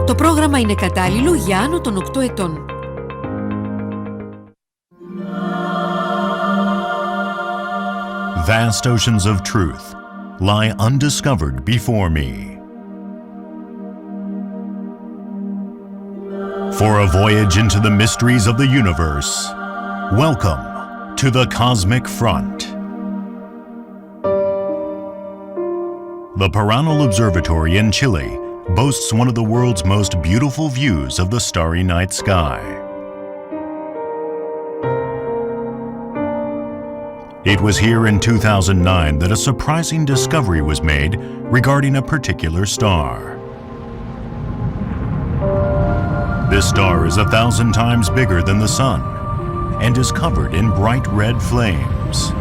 Το πρόγραμμα είναι κατάλληλο για άνω των 8 ετών. Vast oceans of truth lie undiscovered before me. For a voyage into the mysteries of the universe, welcome to the Cosmic Front. The Paranal Observatory in Chile boasts one of the world's most beautiful views of the starry night sky. It was here in 2009 that a surprising discovery was made regarding a particular star. This star is 1,000 times bigger than the Sun and is covered in bright red flames.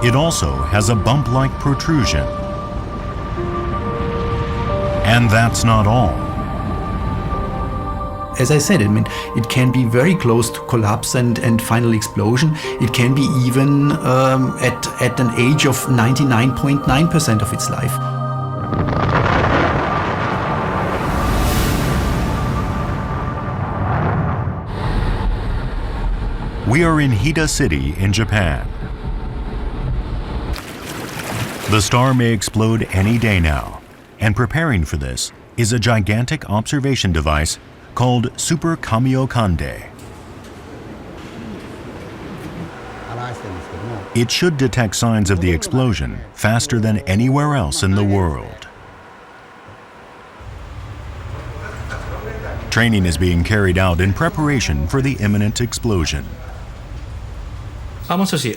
It also has a bump-like protrusion. And that's not all. As I said, it can be very close to collapse and final explosion. It can be even at an age of 99.9% of its life. We are in Hida City in Japan. The star may explode any day now, and preparing for this is a gigantic observation device called Super Kamiokande. It should detect signs of the explosion faster than anywhere else in the world. Training is being carried out in preparation for the imminent explosion. もしもし、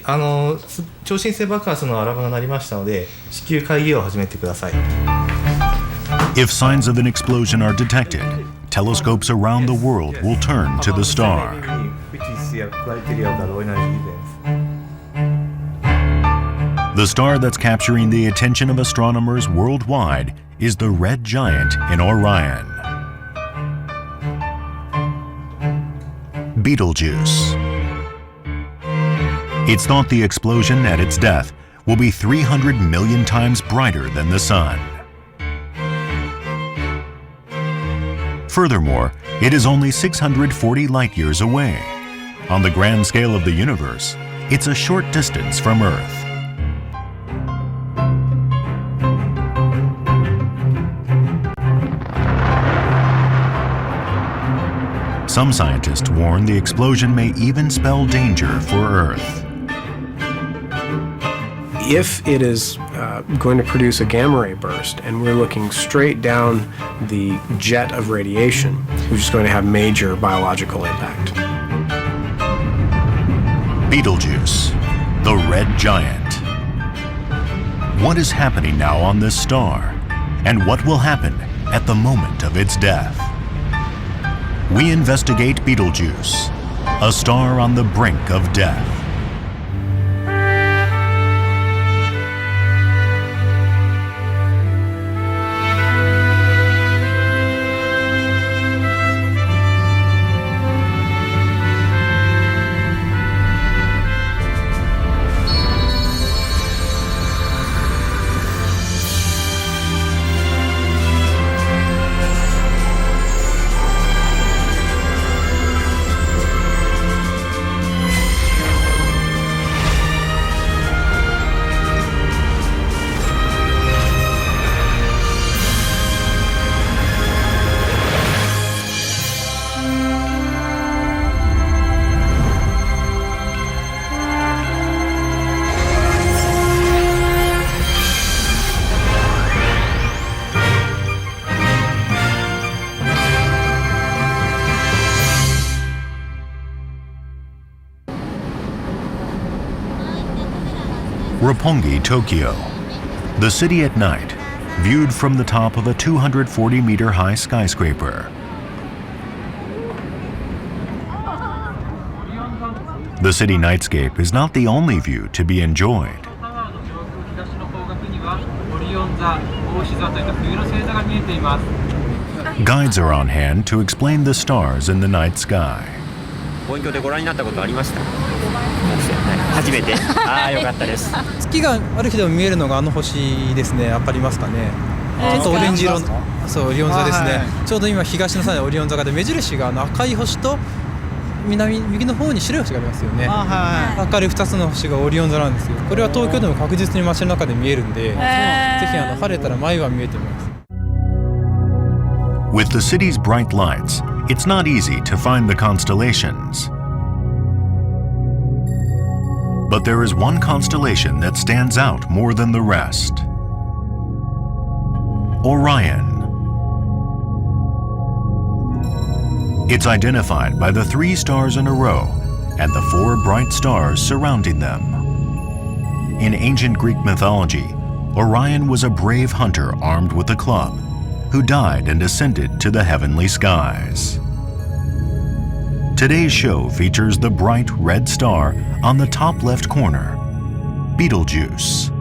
超新星爆発のアラームが鳴りましたので、至急会議を始めてください。If signs of an explosion are detected, telescopes around the world will turn to the star. The star that's capturing the attention of astronomers worldwide is the red giant in Orion. Betelgeuse. It's thought the explosion at its death will be 300 million times brighter than the Sun. Furthermore, it is only 640 light-years away. On the grand scale of the universe, it's a short distance from Earth. Some scientists warn the explosion may even spell danger for Earth. If it is going to produce a gamma ray burst and we're looking straight down the jet of radiation, which is going to have major biological impact. Betelgeuse, the red giant. What is happening now on this star? And what will happen at the moment of its death? We investigate Betelgeuse, a star on the brink of death. Roppongi, Tokyo. The city at night, viewed from the top of a 240-meter-high skyscraper. The city nightscape is not the only view to be enjoyed. Guides are on hand to explain the stars in the night sky. 初めて。ああ、よかったです。月がある日でも見えるのがあの星ですね。わかりますかね。ちょっとオレンジ色の、そうオリオン座ですね。ちょうど今東の空でオリオン座がで目印が赤い星と右の方に白い星がありますよね。明るい2つの星がオリオン座なんですよ。これは東京でも確実に街の中で見えるんで、ぜひ晴れたら毎晩見えてます。With the city's bright lights, it's not easy to find the constellations. But there is one constellation that stands out more than the rest. Orion. It's identified by the 3 stars in a row and the 4 bright stars surrounding them. In ancient Greek mythology, Orion was a brave hunter armed with a club who died and ascended to the heavenly skies. Today's show features the bright red star on the top left corner, Betelgeuse.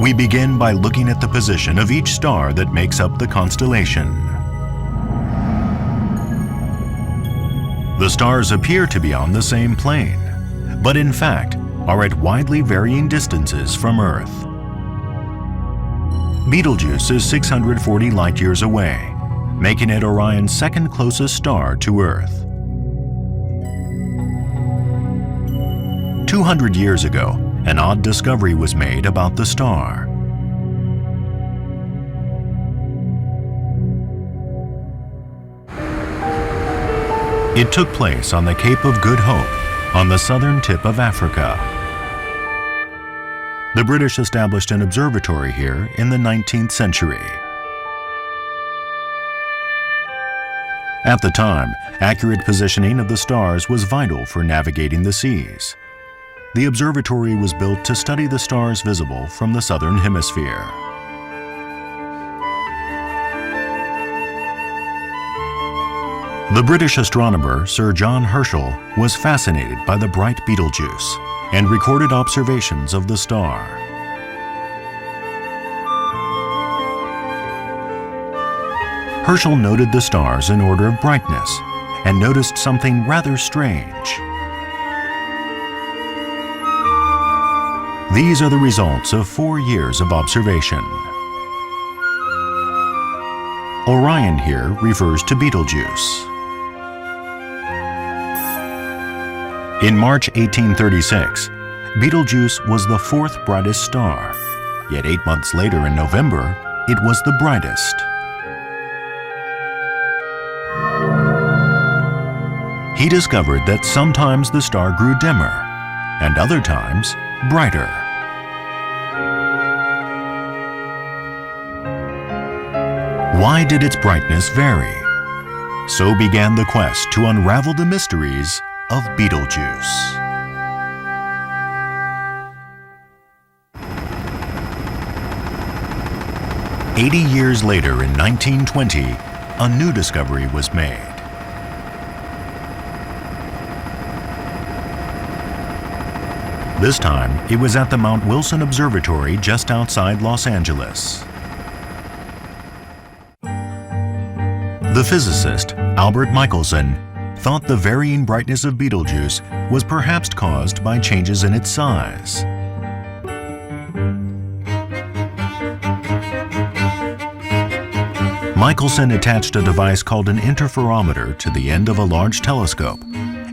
We begin by looking at the position of each star that makes up the constellation. The stars appear to be on the same plane, but in fact are at widely varying distances from Earth. Betelgeuse is 640 light-years away, making it Orion's second closest star to Earth. 200 years ago, an odd discovery was made about the star. It took place on the Cape of Good Hope, on the southern tip of Africa. The British established an observatory here in the 19th century. At the time, accurate positioning of the stars was vital for navigating the seas. The observatory was built to study the stars visible from the southern hemisphere. The British astronomer Sir John Herschel was fascinated by the bright Betelgeuse and recorded observations of the star. Herschel noted the stars in order of brightness and noticed something rather strange. These are the results of 4 years of observation. Orion here refers to Betelgeuse. In March 1836, Betelgeuse was the 4th brightest star, yet 8 months later in November, it was the brightest. He discovered that sometimes the star grew dimmer, and other times brighter. Why did its brightness vary? So began the quest to unravel the mysteries of Betelgeuse. "80 years later in 1920, a new discovery was made. This time, it was at the Mount Wilson Observatory just outside Los Angeles. The physicist, Albert Michelson, thought the varying brightness of Betelgeuse was perhaps caused by changes in its size. Michelson attached a device called an interferometer to the end of a large telescope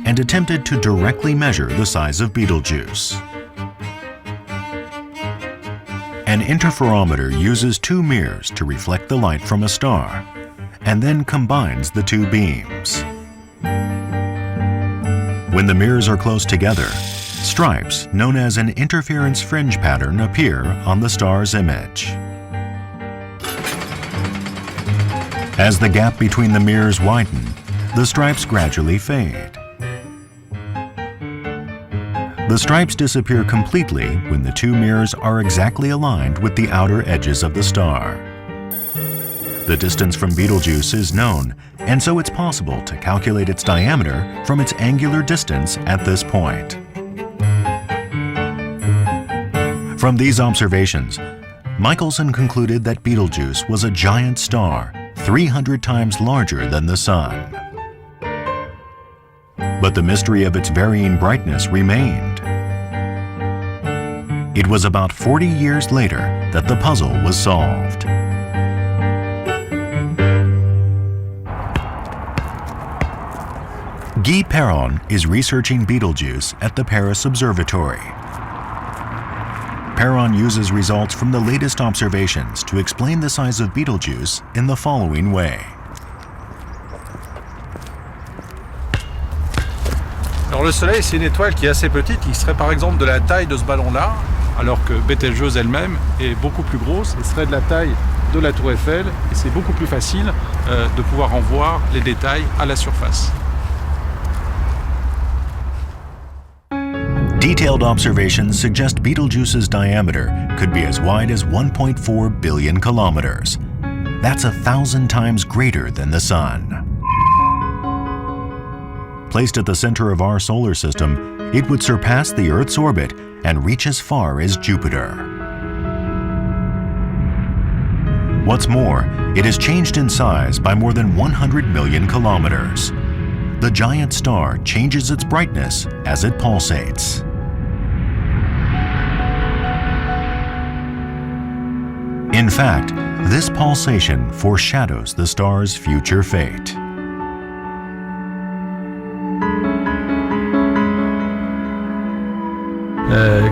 and attempted to directly measure the size of Betelgeuse. An interferometer uses 2 mirrors to reflect the light from a star and then combines the 2 beams. When the mirrors are close together, stripes known as an interference fringe pattern appear on the star's image. As the gap between the mirrors widen, the stripes gradually fade. The stripes disappear completely when the 2 mirrors are exactly aligned with the outer edges of the star. The distance from Betelgeuse is known, and so it's possible to calculate its diameter from its angular distance at this point. From these observations, Michelson concluded that Betelgeuse was a giant star, 300 times larger than the Sun. but the mystery of its varying brightness remained. It was about 40 years later that the puzzle was solved. Guy Perron is researching Betelgeuse at the Paris Observatory. Perron uses results from the latest observations to explain the size of Betelgeuse in the following way. Alors le Soleil, c'est une étoile qui est assez petite, qui serait par exemple de la taille de ce ballon-là, alors que Betelgeuse elle-même est beaucoup plus grosse et serait de la taille de la Tour Eiffel, et c'est beaucoup plus facile de pouvoir en voir les détails à la surface. Detailed observations suggest Betelgeuse's diameter could be as wide as 1.4 billion kilometers. That's 1,000 times greater than the Sun. Placed at the center of our solar system, it would surpass the Earth's orbit and reach as far as Jupiter. What's more, it has changed in size by more than 100 million kilometers. The giant star changes its brightness as it pulsates. In fact, this pulsation foreshadows the star's future fate.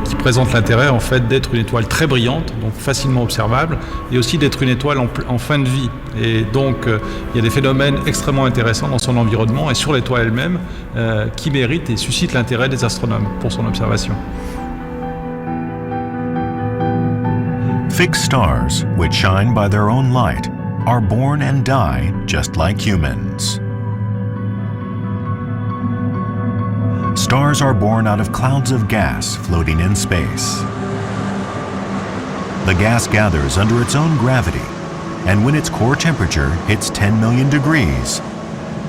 Qui présente l'intérêt en fait d'être une étoile très brillante, donc facilement observable, et aussi d'être une étoile en fin de vie. Et donc il y a des phénomènes extrêmement intéressants dans son environnement et sur l'étoile elle-même qui méritent et suscitent l'intérêt des astronomes pour son observation. Fixed stars, which shine by their own light, are born and die just like humans. Stars are born out of clouds of gas floating in space. The gas gathers under its own gravity, and when its core temperature hits 10 million degrees,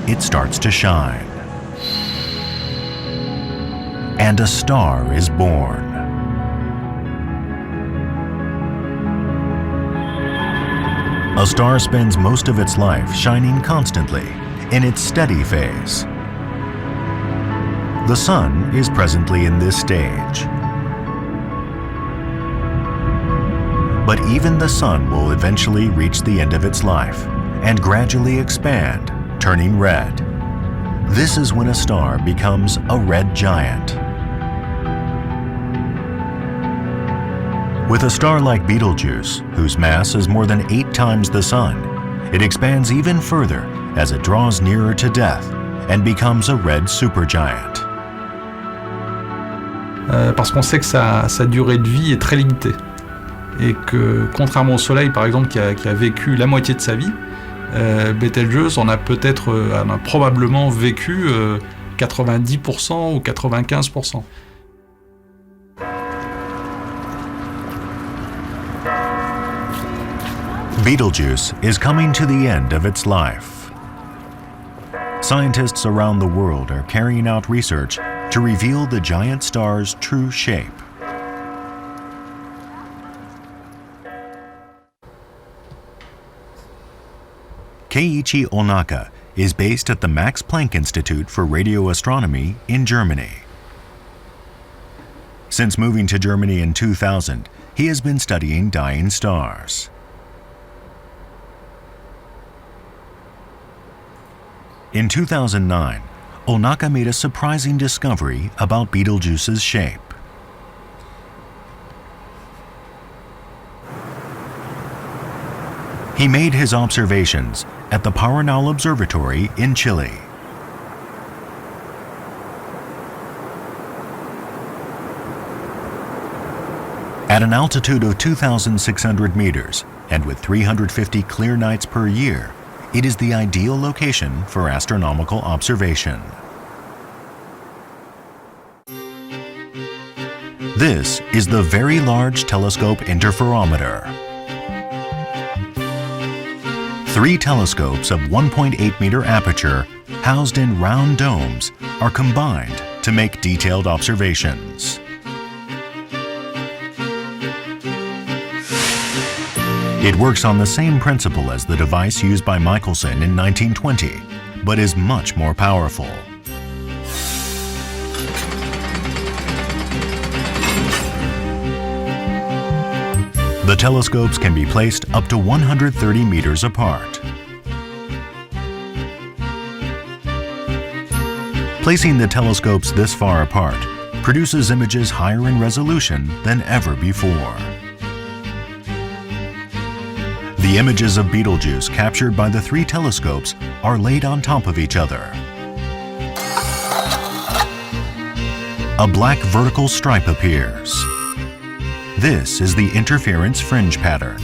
it starts to shine. And a star is born. A star spends most of its life shining constantly in its steady phase. The Sun is presently in this stage. But even the Sun will eventually reach the end of its life and gradually expand, turning red. This is when a star becomes a red giant. With a star like Betelgeuse, whose mass is more than 8 times the Sun, it expands even further as it draws nearer to death and becomes a red supergiant. Parce qu'on sait que sa durée de vie est très limitée. Et que, contrairement au Soleil, par exemple, qui a vécu la moitié de sa vie, Betelgeuse en a probablement vécu 90% ou 95%. Betelgeuse is coming to the end of its life. Scientists around the world are carrying out research to reveal the giant star's true shape. Keiichi Onaka is based at the Max Planck Institute for Radio Astronomy in Germany. Since moving to Germany in 2000, he has been studying dying stars. In 2009, Onaka made a surprising discovery about Betelgeuse's shape. He made his observations at the Paranal Observatory in Chile. At an altitude of 2,600 meters and with 350 clear nights per year, it is the ideal location for astronomical observation. This is the Very Large Telescope Interferometer. 3 telescopes of 1.8 meter aperture, housed in round domes, are combined to make detailed observations. It works on the same principle as the device used by Michelson in 1920, but is much more powerful. The telescopes can be placed up to 130 meters apart. Placing the telescopes this far apart produces images higher in resolution than ever before. The images of Betelgeuse captured by the three telescopes are laid on top of each other. A black vertical stripe appears. This is the interference fringe pattern.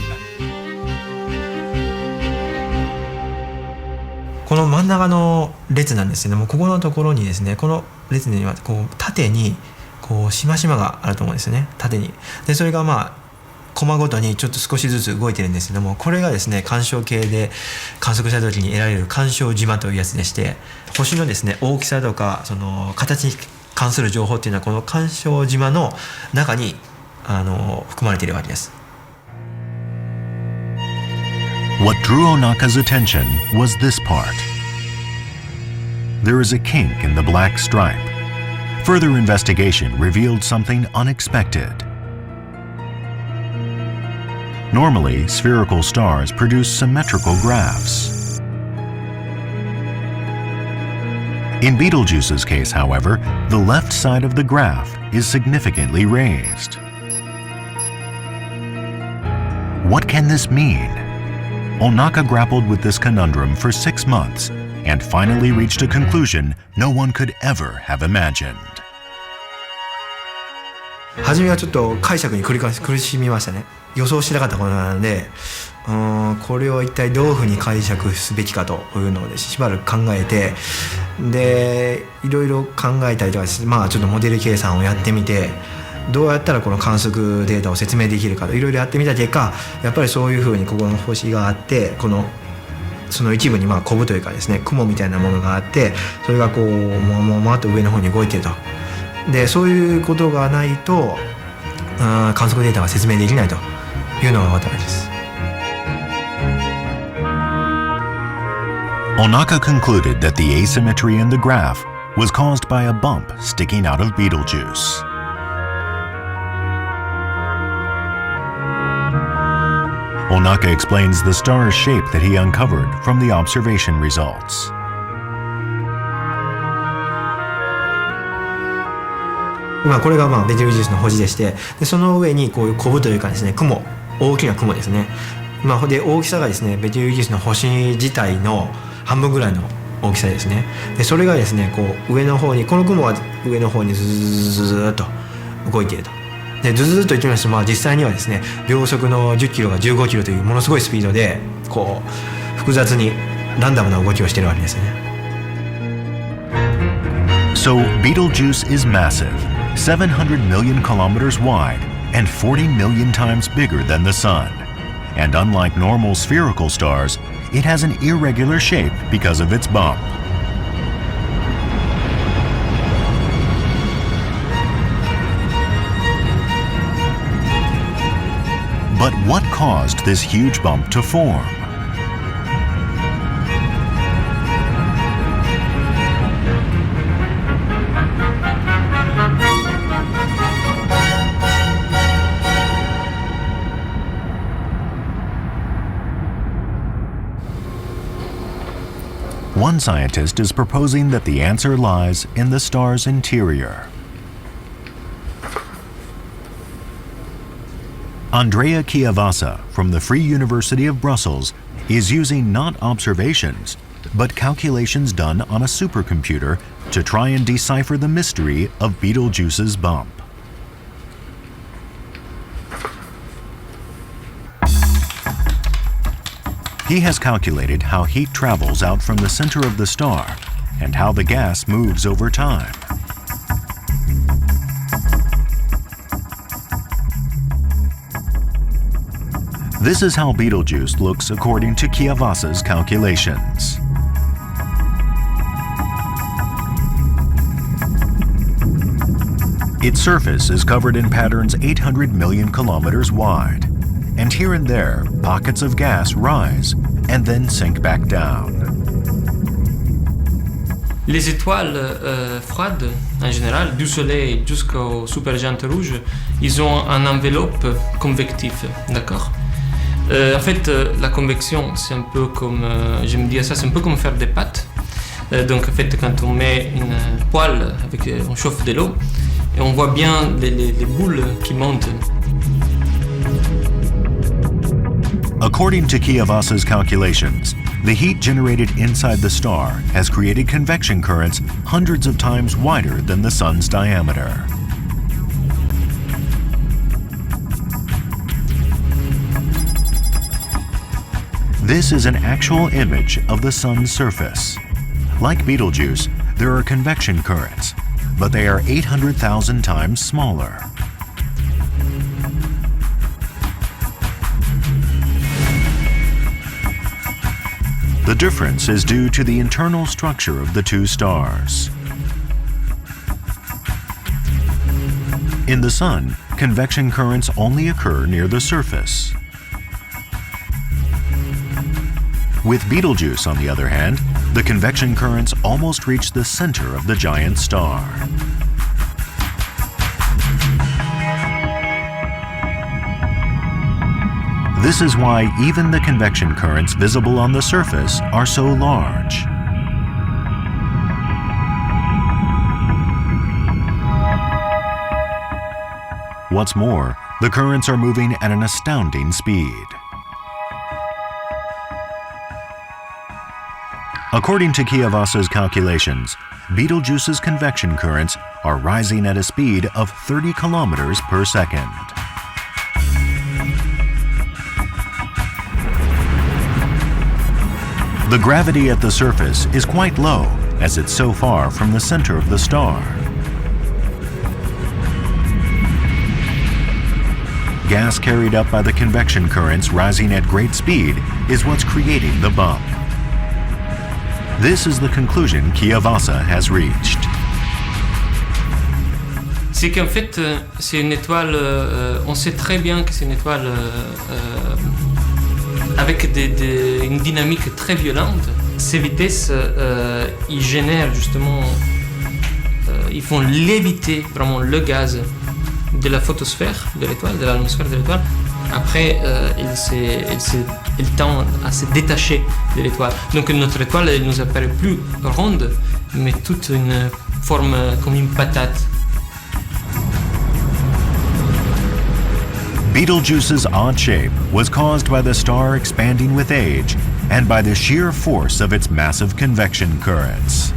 この真ん中の列なんですけども、ここのところにですね、この列にはこう縦にこうしましまがあると思うんですよね、縦に。でそれがまあコマごとにちょっと少しずつ動いてるんですけども、これがですね干渉計で観測した時に得られる干渉島というやつでして、星のですね大きさとかその形に関する情報っていうのはこの干渉島の中に含まれているわけです。What drew Onaka's attention was this part. There is a kink in the black stripe. Further investigation revealed something unexpected. Normally, spherical stars produce symmetrical graphs. In Betelgeuse's case, however, the left side of the graph is significantly raised. What can this mean? Onaka grappled with this conundrum for 6 months and finally reached a conclusion no one could ever have imagined. 初めはちょっと解釈に苦しみましたね。予想しなかったことなので、これを一体どういうふうに解釈すべきかというのをでしばらく考えて、でいろいろ考えたりとかして、まあちょっとモデル計算をやってみて、どうやったらこの観測データを説明できるかといろいろやってみた結果、やっぱりそういうふうにここの星があって、その一部にまあコブというかですね、雲みたいなものがあって、それがこうもっと上の方に動いてると。でそういうことがないと観測データが説明できないというのが分かったわけです。Onaka concluded that the asymmetry in the graph was caused by a bump sticking out of Betelgeuse. Onaka explains the star's shape that he uncovered from the observation results. まあこれがまあベテルギウスの星でして、でその上にこういうコブというかですね、雲、大きな雲ですね。まあで大きさがですねベテルギウスの星自体の半分ぐらいの大きさですね。でそれがですねこう上の方に、この雲は上の方にズーッと動いていると。でズーッといきますと、まあ実際にはですね秒速の10キロが15キロというものすごいスピードでこう複雑にランダムな動きをしているわけですね。So Betelgeuse is massive, 700 million kilometers wide and 40 million times bigger than the Sun. And unlike normal spherical stars, it has an irregular shape because of its bump. But what caused this huge bump to form? One scientist is proposing that the answer lies in the star's interior. Andrea Chiavassa from the Free University of Brussels is using not observations, but calculations done on a supercomputer to try and decipher the mystery of Betelgeuse's bump. He has calculated how heat travels out from the center of the star and how the gas moves over time. This is how Betelgeuse looks according to Chiavassa's calculations. Its surface is covered in patterns 800 million kilometers wide, and here and there, pockets of gas rise and then sink back down. Les étoiles froides, en général, du Soleil jusqu'aux supergéantes rouges, ils ont une enveloppe convective, d'accord? En fait, la convection, c'est un peu comme, j'aime dire ça, c'est un peu comme faire des pâtes. Donc, en fait, quand on met une poêle, on chauffe de l'eau, et on voit bien les boules qui montent. According to Kiyovasa's calculations, the heat generated inside the star has created convection currents hundreds of times wider than the sun's diameter. This is an actual image of the sun's surface. Like Betelgeuse, there are convection currents, but they are 800,000 times smaller. The difference is due to the internal structure of the two stars. In the Sun, convection currents only occur near the surface. With Betelgeuse, on the other hand, the convection currents almost reach the center of the giant star. This is why even the convection currents visible on the surface are so large. What's more, the currents are moving at an astounding speed. According to Kiyovasa's calculations, Betelgeuse's convection currents are rising at a speed of 30 kilometers per second. The gravity at the surface is quite low, as it's so far from the center of the star. Gas carried up by the convection currents rising at great speed is what's creating the bump. This is the conclusion Kiyovasa has reached. C'est qu'en fait, c'est une étoile, on sait très bien que c'est une étoile avec une dynamique très violente. Ces vitesses, ils génèrent justement, ils font léviter vraiment le gaz de la photosphère de l'étoile, de l'atmosphère de l'étoile. Après, il tend à se détacher de l'étoile. Donc notre étoile, elle nous apparaît plus ronde, mais toute une forme comme une patate. Betelgeuse's odd shape was caused by the star expanding with age and by the sheer force of its massive convection currents.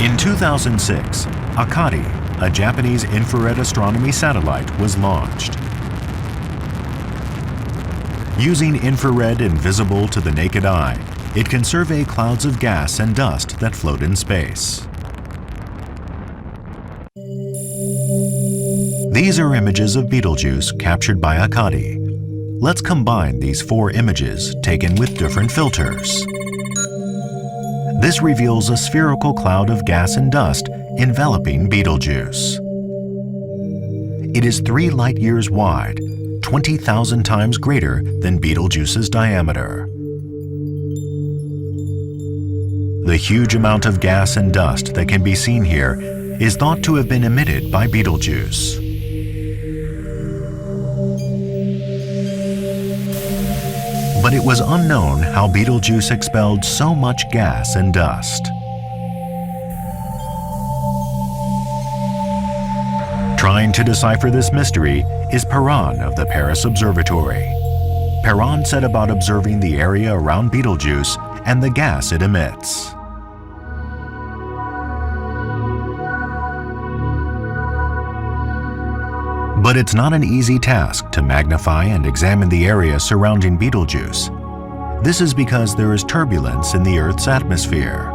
In 2006, Akari, a Japanese infrared astronomy satellite, was launched. Using infrared invisible to the naked eye, it can survey clouds of gas and dust that float in space. These are images of Betelgeuse captured by Akari. Let's combine these four images taken with different filters. This reveals a spherical cloud of gas and dust enveloping Betelgeuse. It is 3 light-years wide, 20,000 times greater than Betelgeuse's diameter. The huge amount of gas and dust that can be seen here is thought to have been emitted by Betelgeuse. But it was unknown how Betelgeuse expelled so much gas and dust. Trying to decipher this mystery is Perron of the Paris Observatory. Perron set about observing the area around Betelgeuse and the gas it emits. But it's not an easy task to magnify and examine the area surrounding Betelgeuse. This is because there is turbulence in the Earth's atmosphere.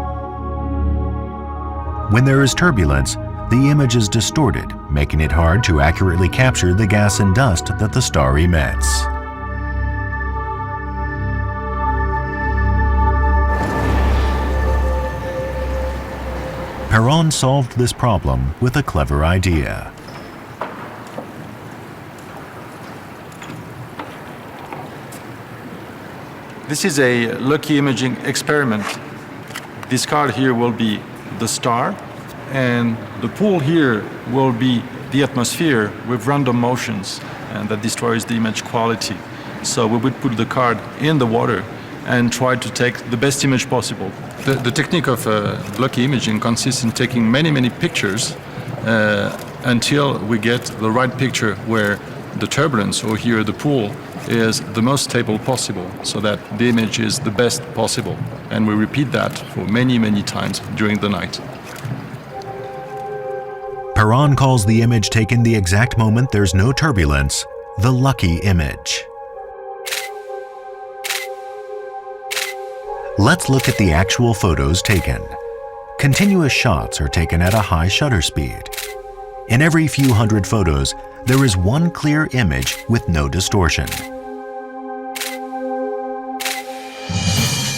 When there is turbulence, the image is distorted, making it hard to accurately capture the gas and dust that the star emits. Perron solved this problem with a clever idea. This is a lucky imaging experiment. This card here will be the star, and the pool here will be the atmosphere with random motions, and that destroys the image quality. So we would put the card in the water and try to take the best image possible. The technique of lucky imaging consists in taking many pictures until we get the right picture where the turbulence, or here the pool, is the most stable possible, so that the image is the best possible. And we repeat that for many times during the night. Perron calls the image taken the exact moment there's no turbulence the lucky image. Let's look at the actual photos taken. Continuous shots are taken at a high shutter speed. In every few hundred photos, there is one clear image with no distortion.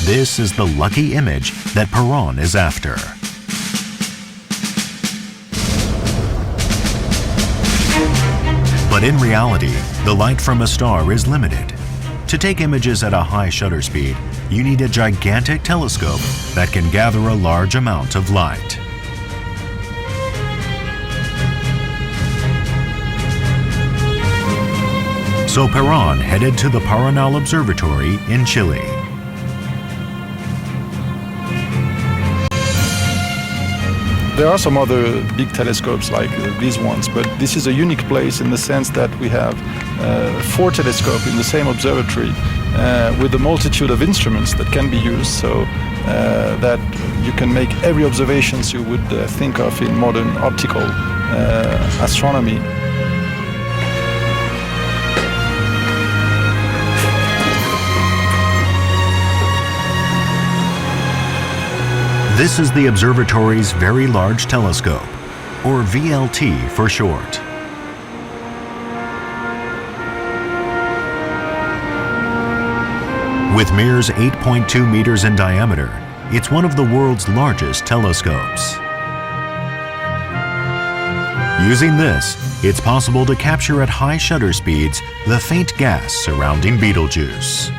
This is the lucky image that Perron is after. But in reality, the light from a star is limited. To take images at a high shutter speed, you need a gigantic telescope that can gather a large amount of light. So Perron headed to the Paranal Observatory in Chile. There are some other big telescopes like these ones, but this is a unique place in the sense that we have 4 telescopes in the same observatory with a multitude of instruments that can be used, so that you can make every observation you would think of in modern optical astronomy. This is the observatory's Very Large Telescope, or VLT for short. With mirrors 8.2 meters in diameter, it's one of the world's largest telescopes. Using this, it's possible to capture at high shutter speeds the faint gas surrounding Betelgeuse.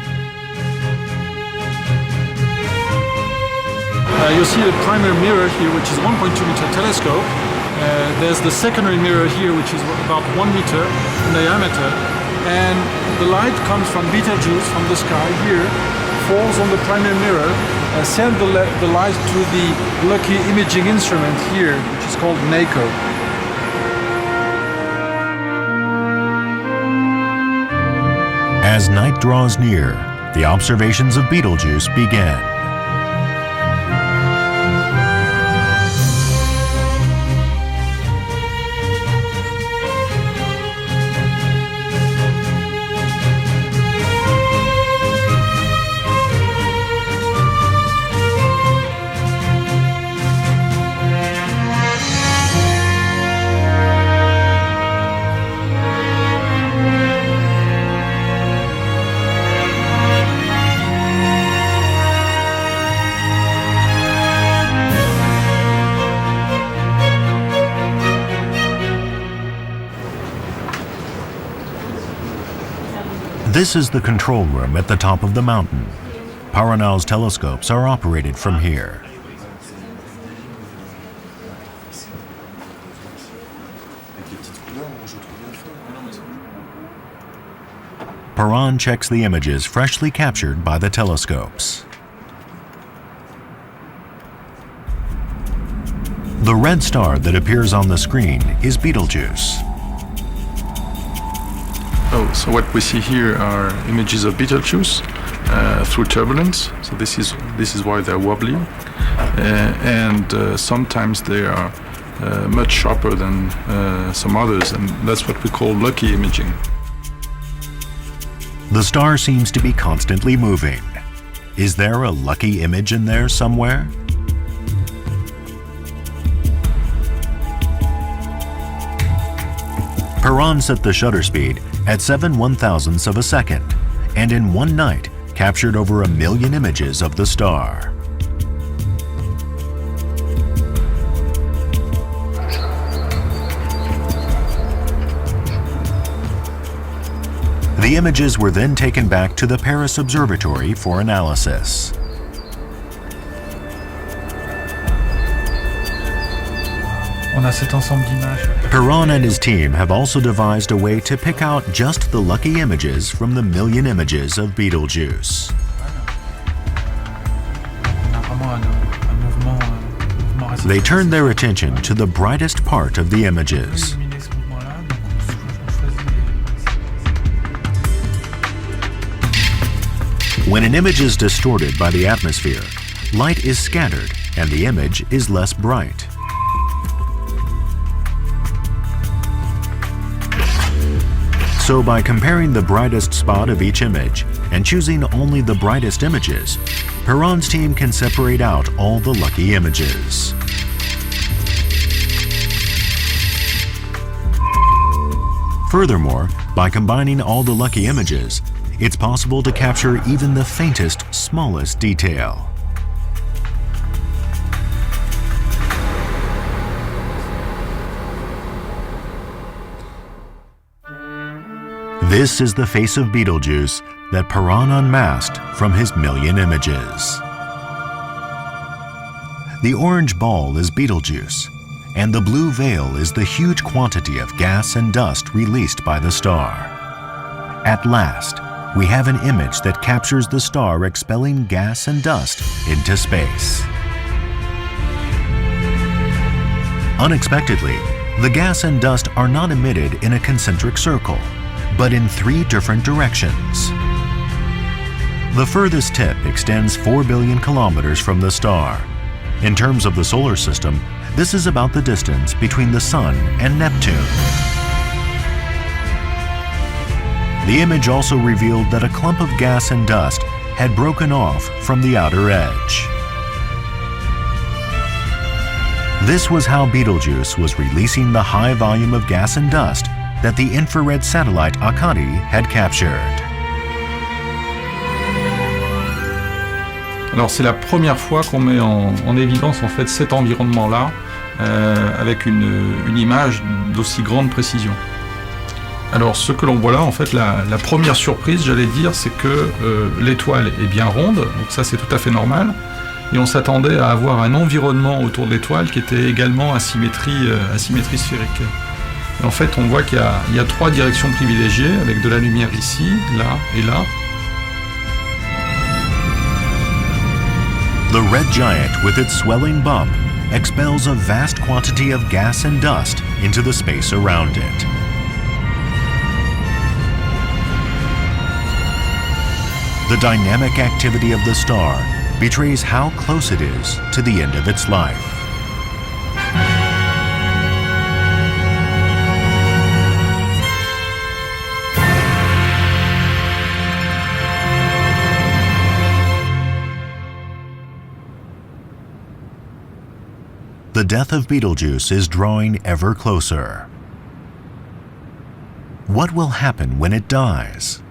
You'll see the primary mirror here, which is 1.2 meter telescope. There's the secondary mirror here, which is about 1 meter in diameter. And the light comes from Betelgeuse, from the sky here, falls on the primary mirror, sends the light to the lucky imaging instrument here, which is called NACO. As night draws near, the observations of Betelgeuse begin. This is the control room at the top of the mountain. Paranal's telescopes are operated from here. Perron checks the images freshly captured by the telescopes. The red star that appears on the screen is Betelgeuse. So what we see here are images of Betelgeuse through turbulence. So this is why they're wobbly, and sometimes they are much sharper than some others, and that's what we call lucky imaging. The star seems to be constantly moving. Is there a lucky image in there somewhere? Perron set the shutter speed at 7/1000ths of a second, and in one night captured over 1 million images of the star. The images were then taken back to the Paris Observatory for analysis. On a cet ensemble d'images. Perron and his team have also devised a way to pick out just the lucky images from the million images of Betelgeuse. They turn their attention to the brightest part of the images. When an image is distorted by the atmosphere, light is scattered and the image is less bright. So by comparing the brightest spot of each image and choosing only the brightest images, Perron's team can separate out all the lucky images. Furthermore, by combining all the lucky images, it's possible to capture even the faintest, smallest detail. This is the face of Betelgeuse that Perron unmasked from his million images. The orange ball is Betelgeuse, and the blue veil is the huge quantity of gas and dust released by the star. At last, we have an image that captures the star expelling gas and dust into space. Unexpectedly, the gas and dust are not emitted in a concentric circle, but in 3 different directions. The furthest tip extends 4 billion kilometers from the star. In terms of the solar system, this is about the distance between the Sun and Neptune. The image also revealed that a clump of gas and dust had broken off from the outer edge. This was how Betelgeuse was releasing the high volume of gas and dust that the infrared satellite Akari had captured. Alors c'est la première fois qu'on met en évidence en fait cet environnement-là avec une image d'aussi grande précision. Alors ce que l'on voit là, en fait, la première surprise, j'allais dire, c'est que l'étoile est bien ronde, donc ça c'est tout à fait normal, et on s'attendait à avoir un environnement autour de l'étoile qui était également à symétrie sphérique. Et en fait, on voit qu'il y a 3 directions privilégiées, avec de la lumière ici, là et là. The red giant, with its swelling bump, expels a vast quantity of gas and dust into the space around it. The dynamic activity of the star betrays how close it is to the end of its life. The death of Betelgeuse is drawing ever closer. What will happen when it dies?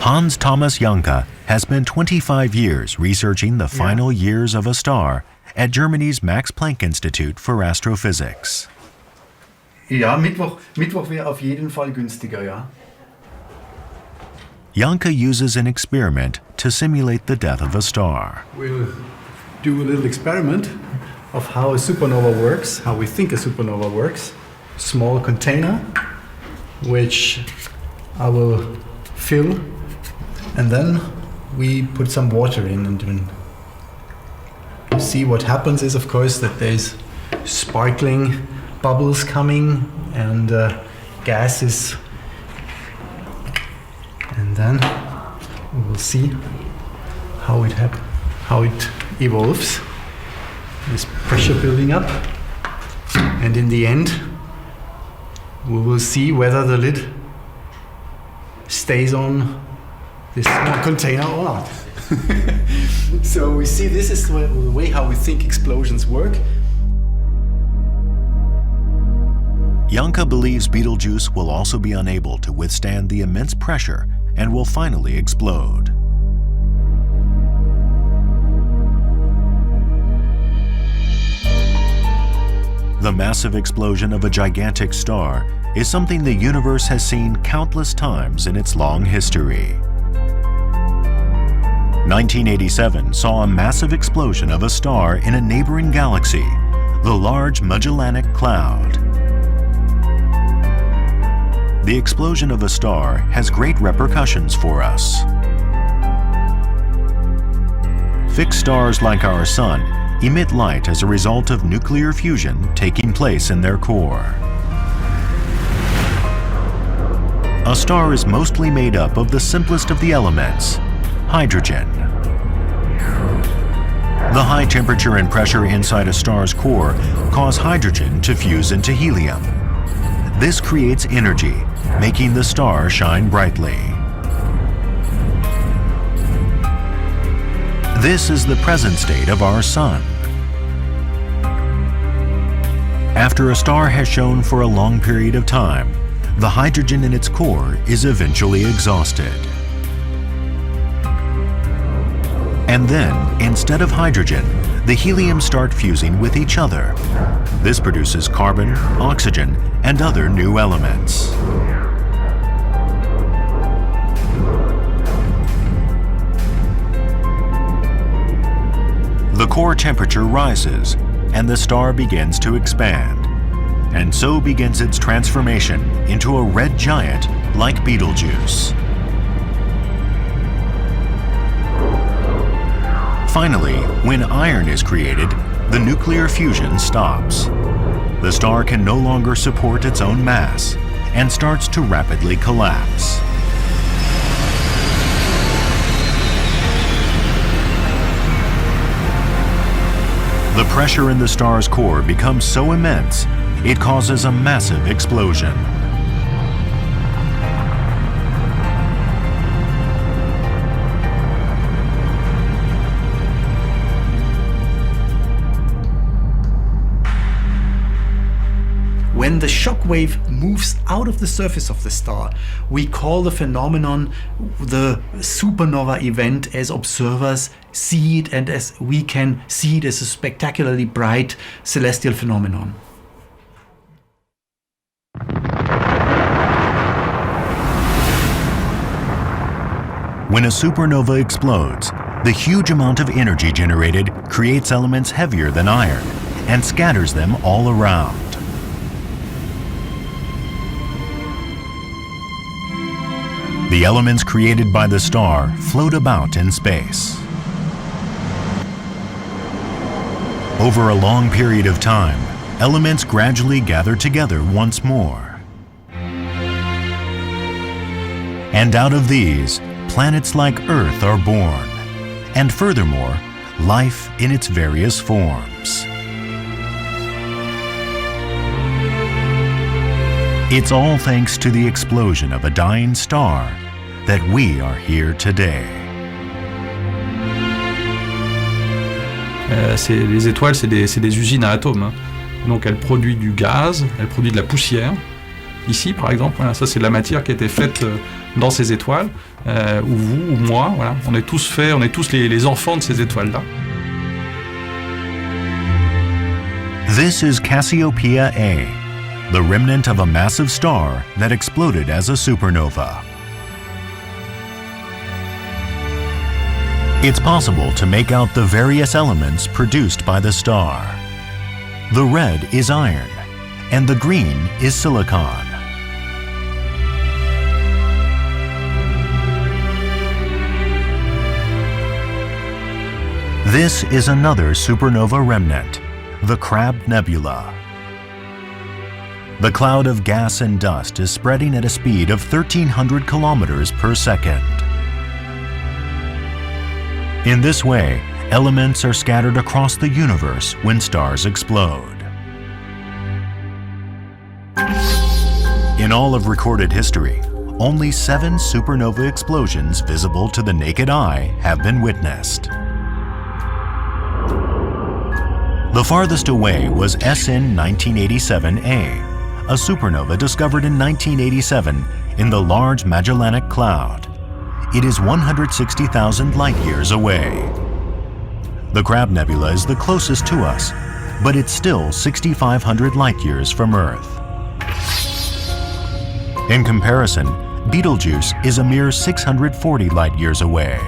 Hans Thomas Janka has spent 25 years researching the final years of a star at Germany's Max Planck Institute for Astrophysics. Ja, Mittwoch wäre auf jeden Fall günstiger, ja. Janka uses an experiment to simulate the death of a star. We'll do a little experiment of how a supernova works, how we think a supernova works. Small container, which I will fill, and then we put some water in, and see what happens is, of course, that there's sparkling bubbles coming and gases. And then we will see how it evolves. There's pressure building up, and in the end, we will see whether the lid stays on this small container or not. So we see this is the way how we think explosions work. Janka believes Betelgeuse will also be unable to withstand the immense pressure and will finally explode. The massive explosion of a gigantic star is something the universe has seen countless times in its long history. 1987 saw a massive explosion of a star in a neighboring galaxy, the Large Magellanic Cloud. The explosion of a star has great repercussions for us. Fixed stars like our Sun emit light as a result of nuclear fusion taking place in their core. A star is mostly made up of the simplest of the elements, hydrogen. The high temperature and pressure inside a star's core cause hydrogen to fuse into helium. This creates energy, making the star shine brightly. This is the present state of our Sun. After a star has shone for a long period of time, the hydrogen in its core is eventually exhausted. And then, instead of hydrogen, the helium start fusing with each other. This produces carbon, oxygen, and other new elements. The core temperature rises, and the star begins to expand. And so begins its transformation into a red giant like Betelgeuse. Finally, when iron is created, the nuclear fusion stops. The star can no longer support its own mass and starts to rapidly collapse. The pressure in the star's core becomes so immense, it causes a massive explosion. When the shock wave moves out of the surface of the star, we call the phenomenon the supernova event, as observers see it and as we can see it as a spectacularly bright celestial phenomenon. When a supernova explodes, the huge amount of energy generated creates elements heavier than iron and scatters them all around. The elements created by the star float about in space. Over a long period of time, elements gradually gather together once more. And out of these, planets like Earth are born, and furthermore, life in its various forms. It's all thanks to the explosion of a dying star that we are here today. Les étoiles, c'est des usines à atomes. Hein. Donc elles produisent du gaz, elles produisent de la poussière. Ici, par exemple, voilà, ça c'est de la matière qui a été faite dans ces étoiles. Ou vous, ou moi, voilà. On est tous les enfants de ces étoiles-là. This is Cassiopeia A, the remnant of a massive star that exploded as a supernova. It's possible to make out the various elements produced by the star. The red is iron, and the green is silicon. This is another supernova remnant, the Crab Nebula. The cloud of gas and dust is spreading at a speed of 1,300 kilometers per second. In this way, elements are scattered across the universe when stars explode. In all of recorded history, only 7 supernova explosions visible to the naked eye have been witnessed. The farthest away was SN 1987A, a supernova discovered in 1987 in the Large Magellanic Cloud. It is 160,000 light-years away. The Crab Nebula is the closest to us, but it's still 6,500 light-years from Earth. In comparison, Betelgeuse is a mere 640 light-years away.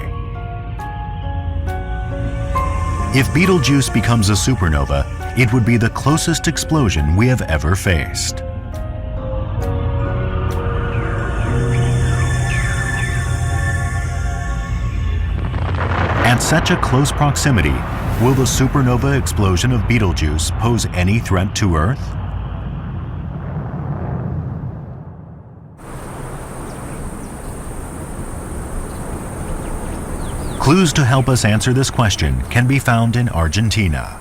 If Betelgeuse becomes a supernova, it would be the closest explosion we have ever faced. At such a close proximity, will the supernova explosion of Betelgeuse pose any threat to Earth? Clues to help us answer this question can be found in Argentina.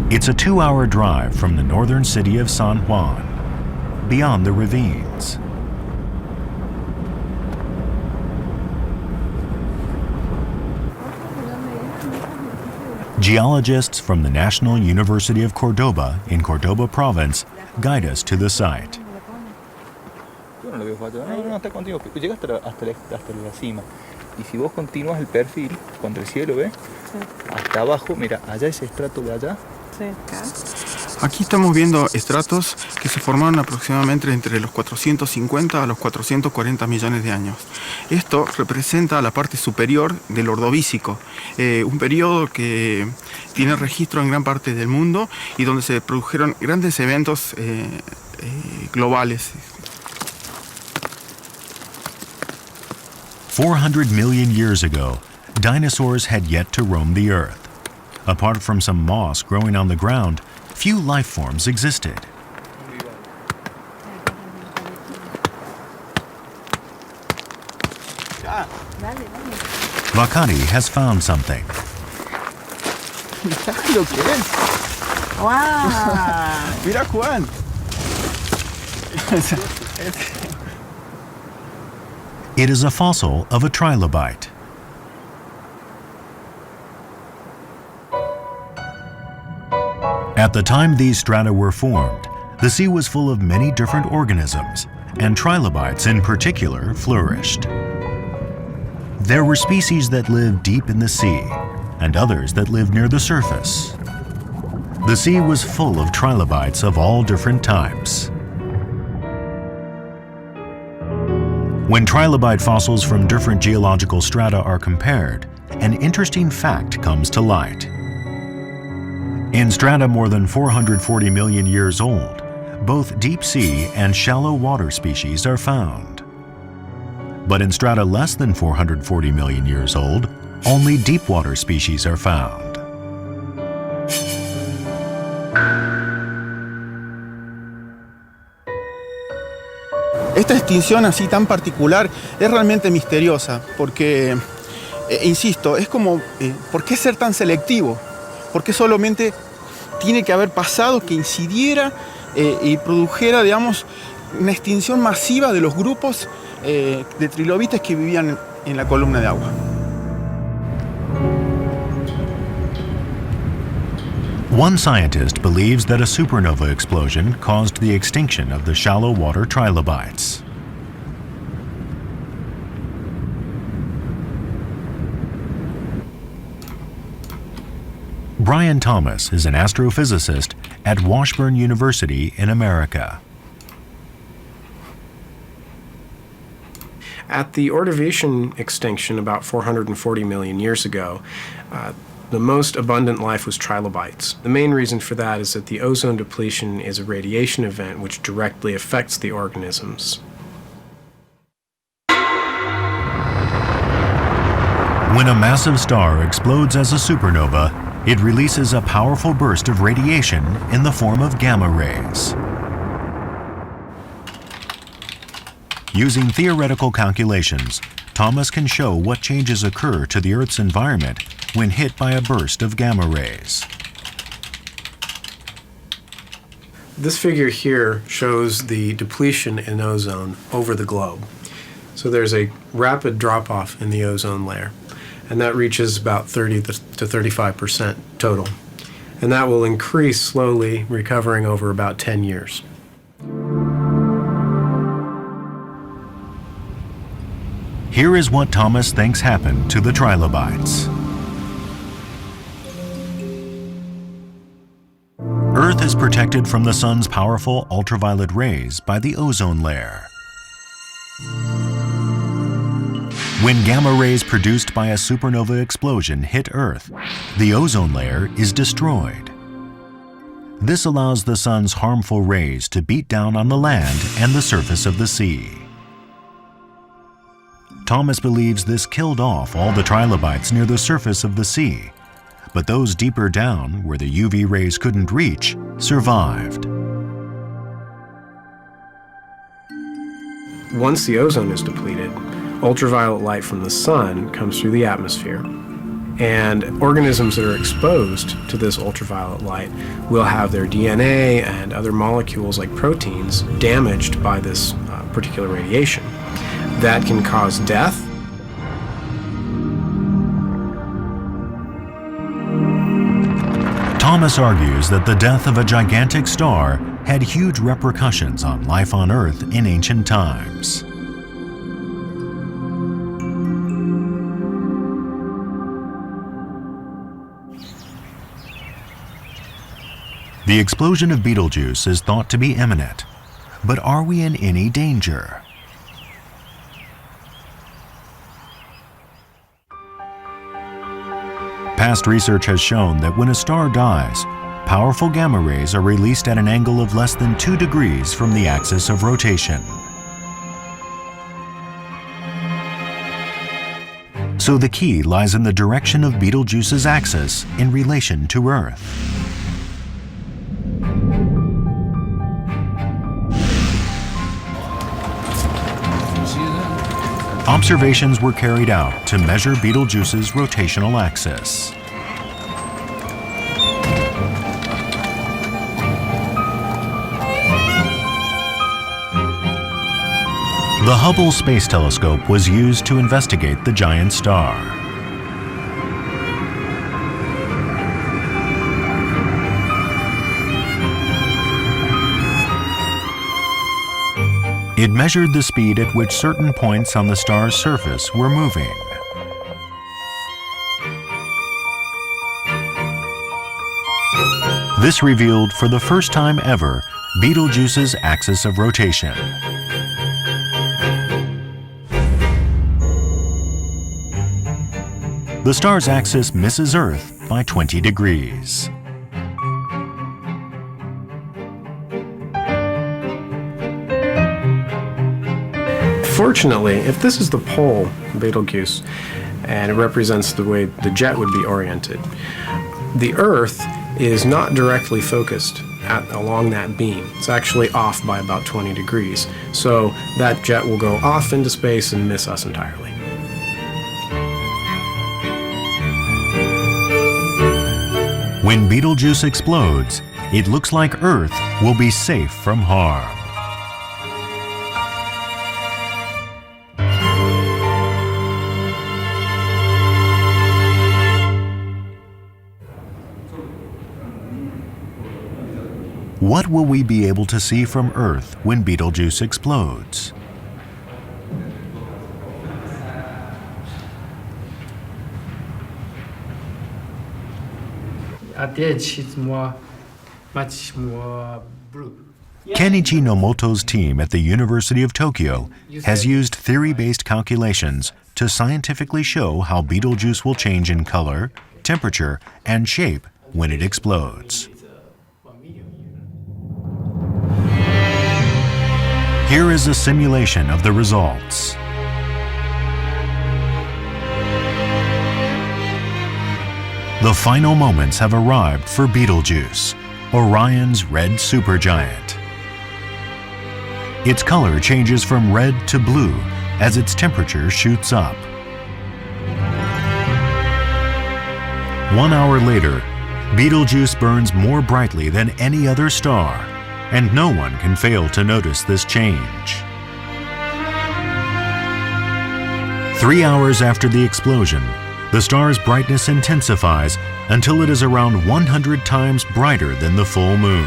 It's a 2-hour drive from the northern city of San Juan, beyond the ravines. Geologists from the National University of Cordoba in Cordoba province guide us to the site. Y si vos continúas el perfil contra el cielo, ¿ves? Hasta abajo, mira, allá ese estrato de allá. Aquí estamos viendo estratos que se formaron aproximadamente entre los 450 a los 440 millones de años. Esto representa la parte superior del Ordovícico, un periodo que tiene registro en gran parte del mundo y donde se produjeron grandes eventos globales. 400 million years ago, dinosaurs had yet to roam the Earth. Apart from some moss growing on the ground, few life forms existed. Vakari has found something. ¡Wow! Mira, Juan. It is a fossil of a trilobite. At the time these strata were formed, the sea was full of many different organisms, and trilobites in particular flourished. There were species that lived deep in the sea, and others that lived near the surface. The sea was full of trilobites of all different types. When trilobite fossils from different geological strata are compared, an interesting fact comes to light. In strata more than 440 million years old, both deep sea and shallow water species are found. But in strata less than 440 million years old, only deep water species are found. Esta extinción así tan particular es realmente misteriosa porque, insisto, es como, ¿por qué ser tan selectivo? ¿Por qué solamente tiene que haber pasado que incidiera y produjera, digamos, una extinción masiva de los grupos de trilobites que vivían en la columna de agua? One scientist believes that a supernova explosion caused the extinction of the shallow water trilobites. Brian Thomas is an astrophysicist at Washburn University in America. At the Ordovician extinction about 440 million years ago, the most abundant life was trilobites. The main reason for that is that the ozone depletion is a radiation event which directly affects the organisms. When a massive star explodes as a supernova, it releases a powerful burst of radiation in the form of gamma rays. Using theoretical calculations, Thomas can show what changes occur to the Earth's environment when hit by a burst of gamma rays. This figure here shows the depletion in ozone over the globe. So there's a rapid drop-off in the ozone layer, and that reaches about 30 to 35% total. And that will increase slowly, recovering over about 10 years. Here is what Thomas thinks happened to the trilobites. Earth is protected from the sun's powerful ultraviolet rays by the ozone layer. When gamma rays produced by a supernova explosion hit Earth, the ozone layer is destroyed. This allows the sun's harmful rays to beat down on the land and the surface of the sea. Thomas believes this killed off all the trilobites near the surface of the sea, but those deeper down, where the UV rays couldn't reach, survived. Once the ozone is depleted, ultraviolet light from the sun comes through the atmosphere, and organisms that are exposed to this ultraviolet light will have their DNA and other molecules like proteins damaged by this particular radiation. That can cause death. Thomas argues that the death of a gigantic star had huge repercussions on life on Earth in ancient times. The explosion of Betelgeuse is thought to be imminent, but are we in any danger? Past research has shown that when a star dies, powerful gamma rays are released at an angle of less than 2 degrees from the axis of rotation. So the key lies in the direction of Betelgeuse's axis in relation to Earth. Observations were carried out to measure Betelgeuse's rotational axis. The Hubble Space Telescope was used to investigate the giant star. It measured the speed at which certain points on the star's surface were moving. This revealed for the first time ever Betelgeuse's axis of rotation. The star's axis misses Earth by 20 degrees. Fortunately, if this is the pole, Betelgeuse, and it represents the way the jet would be oriented, the Earth is not directly focused along that beam. It's actually off by about 20 degrees. So that jet will go off into space and miss us entirely. When Betelgeuse explodes, it looks like Earth will be safe from harm. What will we be able to see from Earth when Betelgeuse explodes? At the edge, it's much more blue. Kenichi Nomoto's team at the University of Tokyo has used theory-based calculations to scientifically show how Betelgeuse will change in color, temperature, and shape when it explodes. Here is a simulation of the results. The final moments have arrived for Betelgeuse, Orion's red supergiant. Its color changes from red to blue as its temperature shoots up. 1 hour later, Betelgeuse burns more brightly than any other star, and no one can fail to notice this change. 3 hours after the explosion, the star's brightness intensifies until it is around 100 times brighter than the full moon.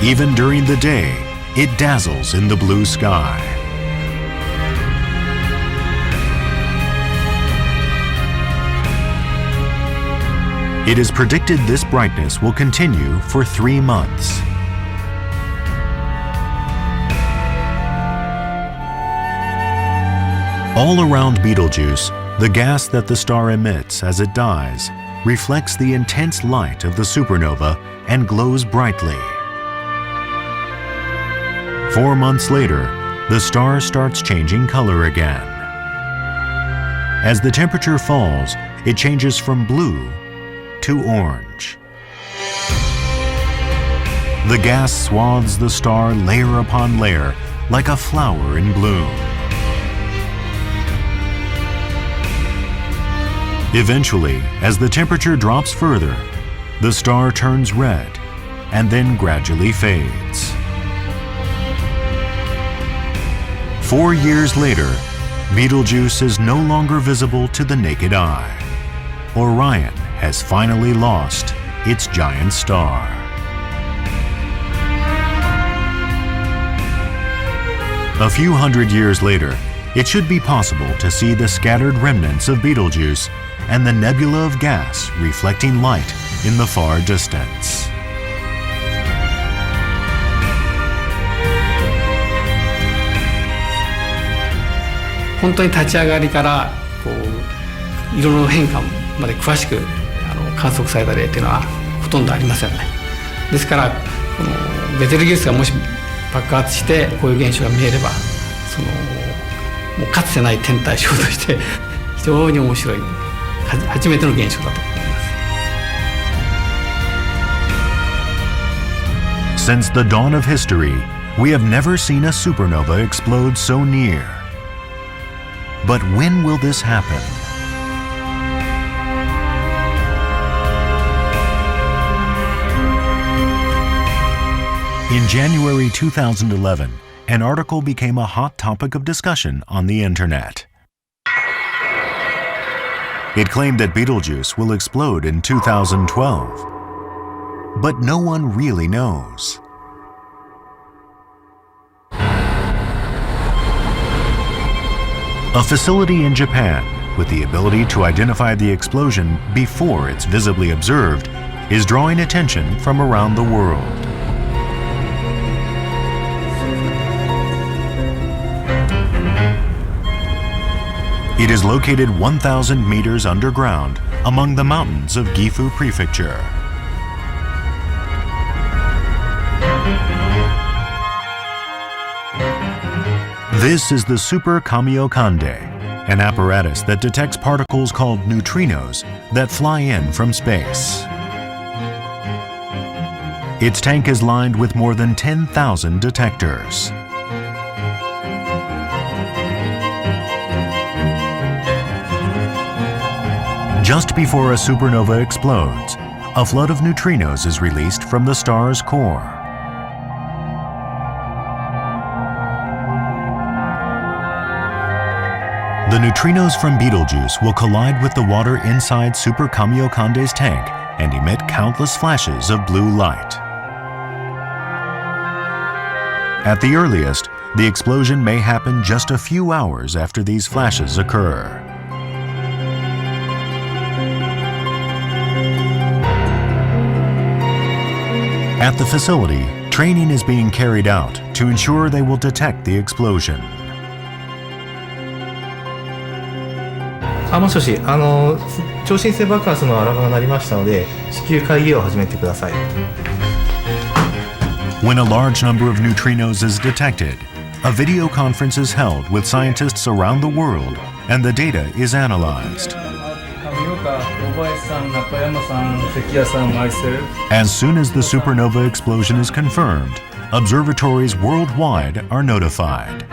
Even during the day, it dazzles in the blue sky. It is predicted this brightness will continue for 3 months. All around Betelgeuse, the gas that the star emits as it dies reflects the intense light of the supernova and glows brightly. 4 months later, the star starts changing color again. As the temperature falls, it changes from blue to orange. The gas swathes the star layer upon layer like a flower in bloom. Eventually, as the temperature drops further, the star turns red and then gradually fades. 4 years later, Betelgeuse is no longer visible to the naked eye. Orion has finally lost its giant star. A few hundred years later, it should be possible to see the scattered remnants of Betelgeuse and the nebula of gas reflecting light in the far distance.「本当に立ち上がりからこう色の変化まで詳しく観測された例というのはほとんどありませんね。ですからこのベテルギウスがもし爆発してこういう現象が見えればもうかつてない天体ショーとして非常に面白い初めての現象だと思います。 Since the dawn of history, we have never seen a supernova explode so near. But when will this happen? In January 2011, an article became a hot topic of discussion on the internet. It claimed that Betelgeuse will explode in 2012. But no one really knows. A facility in Japan with the ability to identify the explosion before it's visibly observed is drawing attention from around the world. It is located 1,000 meters underground among the mountains of Gifu Prefecture. This is the Super Kamiokande, an apparatus that detects particles called neutrinos that fly in from space. Its tank is lined with more than 10,000 detectors. Just before a supernova explodes, a flood of neutrinos is released from the star's core. The neutrinos from Betelgeuse will collide with the water inside Super Kamiokande's tank and emit countless flashes of blue light. At the earliest, the explosion may happen just a few hours after these flashes occur. At the facility, training is being carried out to ensure they will detect the explosion. もしもし、超新星爆発のアラームが鳴りましたので、至急会議を始めてください。When a large number of neutrinos is detected, a video conference is held with scientists around the world, and the data is analyzed. As soon as the supernova explosion is confirmed, observatories worldwide are notified.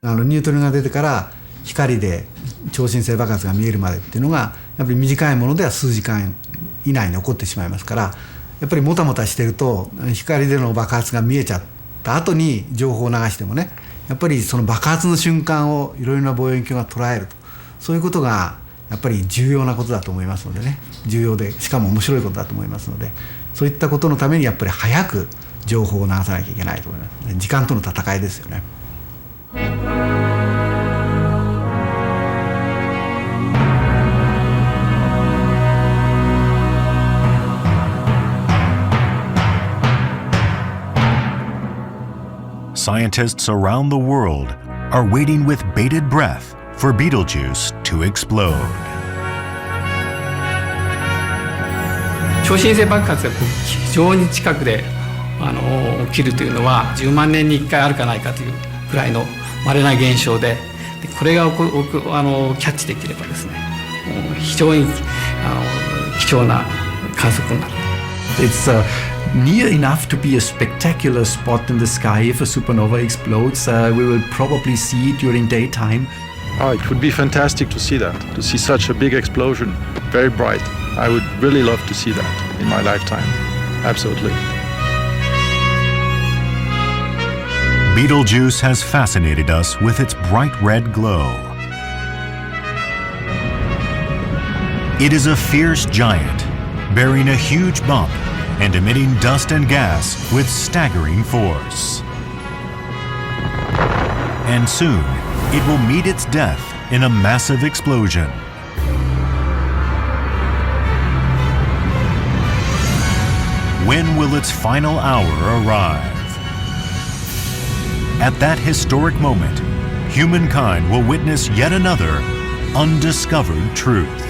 ニュートリノが出てから光で超新星爆発が見えるまでっていうのがやっぱり短いものでは数時間以内に起こってしまいますから、やっぱりもたもたしてると光での爆発が見えちゃった後に情報を流してもね、やっぱりその爆発の瞬間をいろいろな望遠鏡が捉えると、そういうことがやっぱり重要なことだと思いますのでね、重要でしかも面白いことだと思いますので、そういったことのためにやっぱり早く情報を流さなきゃいけないと思います。時間との戦いですよね。Scientists around the world are waiting with bated breath for Betelgeuse to explode. 超新星爆発が非常に近くで起きるというのは10万年に1回あるかないかというくらいの稀な現象で、これがキャッチできればですね、非常に貴重な観測になる。It's near enough to be a spectacular spot in the sky. If a supernova explodes, we will probably see it during daytime. Oh, it would be fantastic to see that, to see such a big explosion, very bright. I would really love to see that in my lifetime. Absolutely. Betelgeuse has fascinated us with its bright red glow. It is a fierce giant, bearing a huge bump and emitting dust and gas with staggering force. And soon, it will meet its death in a massive explosion. When will its final hour arrive? At that historic moment, humankind will witness yet another undiscovered truth.